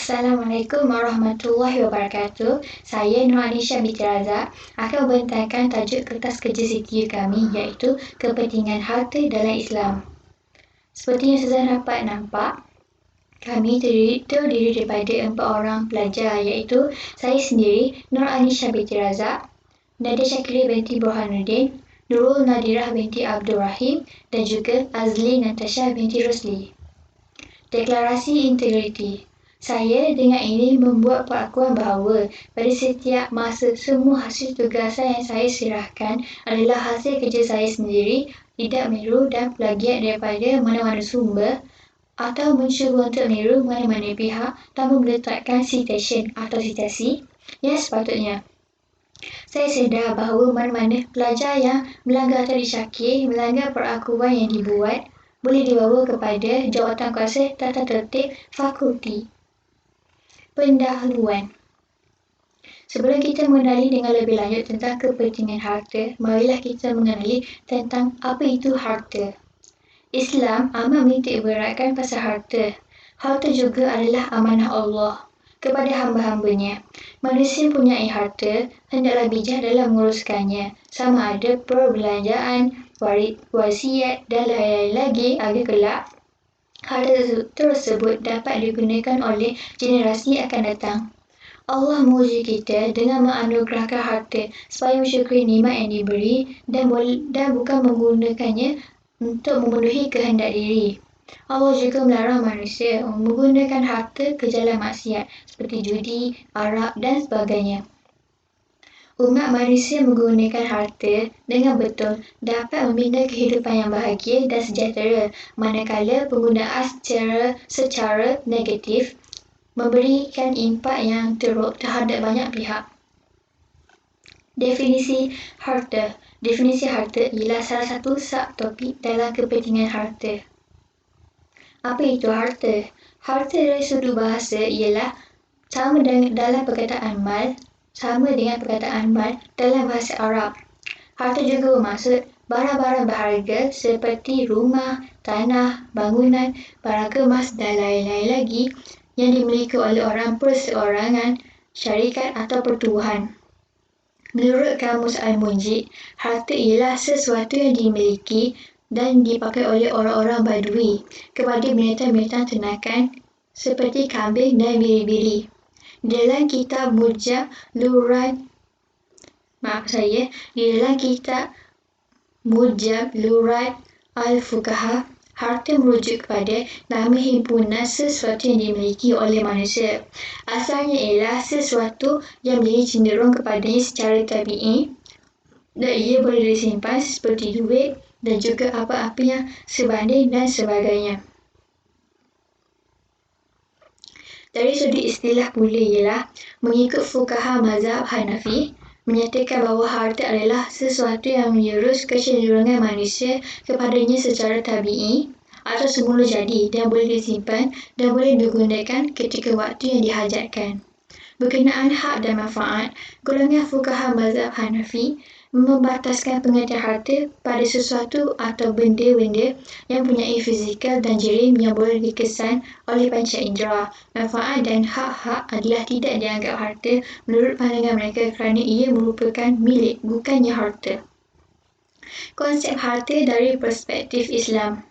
Assalamualaikum warahmatullahi wabarakatuh. Saya Nur Anisha binti Razak akan membentangkan tajuk kertas kerja setia kami, iaitu kepentingan harta dalam Islam. Seperti yang saya dapat nampak, kami terdiri daripada 4 orang pelajar, iaitu saya sendiri, Nur Anisha binti Razak, Nadia Syakira binti Burhanuddin, Nurul Nadirah binti Abdul Rahim, dan juga Azli Natasha binti Rosli. Deklarasi integriti. Saya dengan ini membuat pengakuan bahawa pada setiap masa semua hasil tugasan yang saya serahkan adalah hasil kerja saya sendiri, tidak meniru dan plagiat daripada mana-mana sumber atau mencuba untuk meniru mana-mana pihak tanpa meletakkan citation atau citasi yang sepatutnya. Saya sedar bahawa mana-mana pelajar yang melanggar atau disyakir melanggar perakuan yang dibuat boleh dibawa kepada Jawatankuasa Tata Tertib Fakulti. Pendahuluan. Sebelum kita mengenali dengan lebih lanjut tentang kepentingan harta, marilah kita mengenali tentang apa itu harta. Islam amat menitik beratkan pasal harta. Harta juga adalah amanah Allah kepada hamba-hambanya. Manusia mempunyai harta, hendaklah bijak dalam menguruskannya, sama ada perbelanjaan, wasiat dan lain-lain lagi agar kelak harta tersebut dapat digunakan oleh generasi akan datang. Allah menguji kita dengan menganugerahkan harta supaya mensyukuri nikmat yang diberi dan bukan menggunakannya untuk memenuhi kehendak diri. Allah juga melarang manusia menggunakan harta ke jalan maksiat seperti judi, arak dan sebagainya. Umat manusia menggunakan harta dengan betul dapat membina kehidupan yang bahagia dan sejahtera, manakala penggunaan secara negatif memberikan impak yang teruk terhadap banyak pihak. Definisi harta. Definisi harta ialah salah satu subtopik dalam kepentingan harta. Apa itu harta? Harta dari sudut bahasa ialah sama dalam perkataan mal, sama dengan perkataan mal dalam bahasa Arab. Harta juga bermaksud barang-barang berharga seperti rumah, tanah, bangunan, barang kemas dan lain-lain lagi yang dimiliki oleh orang perseorangan, syarikat atau pertubuhan. Menurut Kamus Al-Munjid, harta ialah sesuatu yang dimiliki dan dipakai oleh orang-orang Badui kepada binatang-binatang ternakan seperti kambing dan biri-biri. Dalam kitab Mujab Lurat Al-Fuqaha, harta merujuk kepada nama himpunan sesuatu yang dimiliki oleh manusia. Asalnya ialah sesuatu yang menjadi cenderung kepadanya secara tabi'i dan ia boleh disimpan seperti duit dan juga apa-apa yang sebanding dan sebagainya. Dari sudut istilah pula ialah mengikut fuqaha mazhab Hanafi menyatakan bahawa harta adalah sesuatu yang menjurus kecenderungan manusia kepadanya secara tabi'i atau semula jadi dan boleh disimpan dan boleh digunakan ketika waktu yang dihajatkan. Berkenaan hak dan manfaat, golongan fuqaha mazhab Hanafi membataskan pengertian harta pada sesuatu atau benda-benda yang mempunyai fizikal dan jirim yang boleh dikesan oleh panca indera. Manfaat dan hak-hak adalah tidak dianggap harta menurut pandangan mereka kerana ia merupakan milik, bukannya harta. Konsep harta dari perspektif Islam.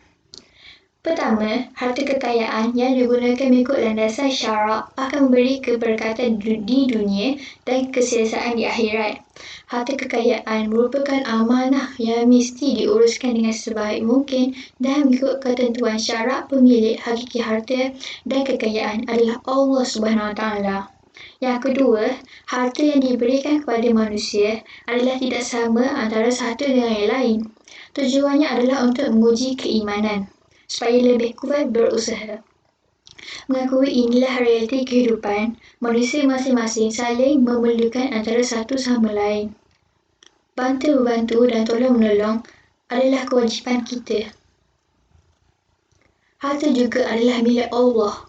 Pertama, harta kekayaan yang digunakan mengikut landasan syarak akan memberi keberkatan di dunia dan keselesaan di akhirat. Harta kekayaan merupakan amanah yang mesti diuruskan dengan sebaik mungkin dan mengikut ketentuan syarak. Pemilik hakiki harta dan kekayaan adalah Allah SWT. Yang kedua, harta yang diberikan kepada manusia adalah tidak sama antara satu dengan yang lain. Tujuannya adalah untuk menguji keimanan supaya lebih kuat berusaha. Mengakui inilah realiti kehidupan, manusia masing-masing saling memerlukan antara satu sama lain. Bantu-membantu dan tolong-menolong adalah kewajipan kita. Harta juga adalah milik Allah.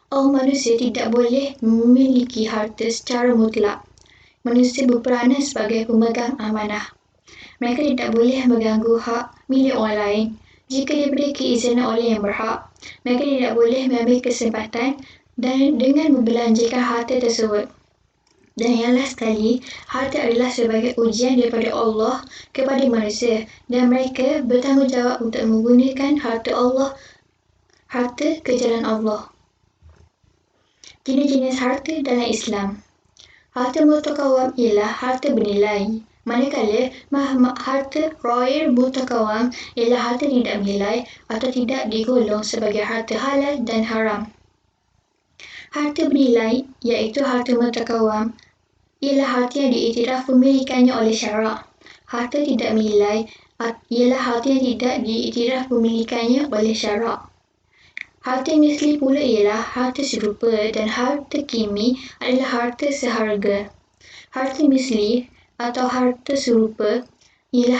Manusia tidak boleh memiliki harta secara mutlak. Manusia berperanan sebagai pemegang amanah. Mereka tidak boleh mengganggu hak milik orang lain. Jika diberi keizinan oleh yang berhak, mereka tidak boleh mengambil kesempatan dan dengan membelanjakan harta tersebut. Dan yang last sekali, harta adalah sebagai ujian daripada Allah kepada manusia dan mereka bertanggungjawab untuk menggunakan harta ke jalan Allah. Jenis-jenis harta dalam Islam. Harta mutakawam ialah harta bernilai. Manakala harta ghair mutakawam ialah harta tidak bernilai atau tidak digolong sebagai harta halal dan haram. Harta bernilai iaitu harta mutakawam ialah harta yang diiktiraf pemilikannya oleh syarak. Harta tidak bernilai ialah harta yang tidak diiktiraf pemilikannya oleh syarak. Harta misli pula ialah harta serupa dan harta kimi adalah harta seharga. Harta misli atau harta serupa ialah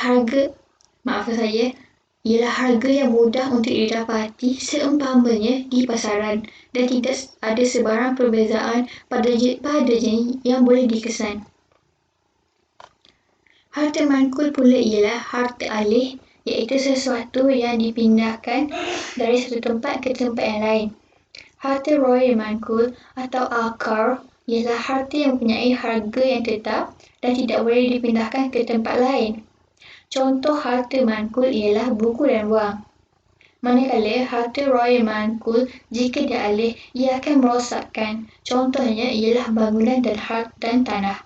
harga yang mudah untuk didapati seumpamanya di pasaran dan tidak ada sebarang perbezaan padanya yang boleh dikesan. Harta manqul pula ialah harta alih, iaitu sesuatu yang dipindahkan dari satu tempat ke tempat yang lain. Harta ghair manqul atau akar ialah harta yang mempunyai harga yang tetap dan tidak boleh dipindahkan ke tempat lain. Contoh harta manqul ialah buku dan wang. Manakala harta ghair manqul jika dialih ia akan merosakkan. Contohnya ialah bangunan dan tanah.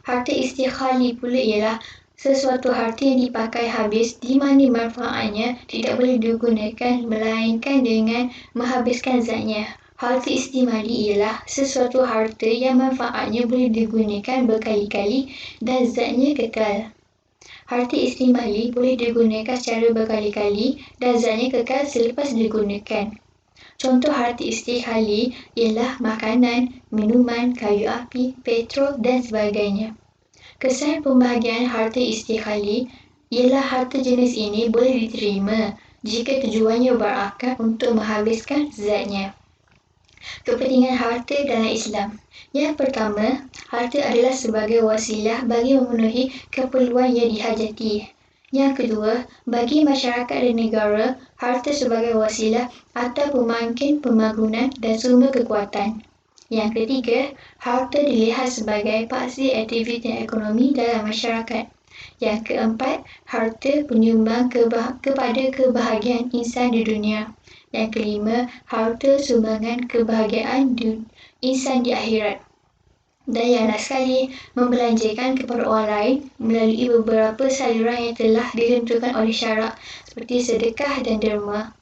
Harta istighali pula ialah sesuatu harta yang dipakai habis di mana manfaatnya tidak boleh digunakan melainkan dengan menghabiskan zatnya. Harta istimali ialah sesuatu harta yang manfaatnya boleh digunakan berkali-kali dan zatnya kekal. Harta istimali boleh digunakan secara berkali-kali dan zatnya kekal selepas digunakan. Contoh harta istighali ialah makanan, minuman, kayu api, petrol dan sebagainya. Kesan pembahagian harta istighali ialah harta jenis ini boleh diterima jika tujuannya berakar untuk menghabiskan zatnya. Kepentingan harta dalam Islam. Yang pertama, harta adalah sebagai wasilah bagi memenuhi keperluan yang dihajati. Yang kedua, bagi masyarakat dan negara, harta sebagai wasilah atau pemangkin pembangunan dan sumber kekuatan. Yang ketiga, harta dilihat sebagai paksi aktiviti ekonomi dalam masyarakat. Yang keempat, harta penyumbang kepada kebahagiaan insan di dunia. Yang kelima, harta sumbangan kebahagiaan insan di akhirat. Dan yang last sekali, membelanjakan kepada orang lain melalui beberapa saluran yang telah ditentukan oleh syarak seperti sedekah dan derma.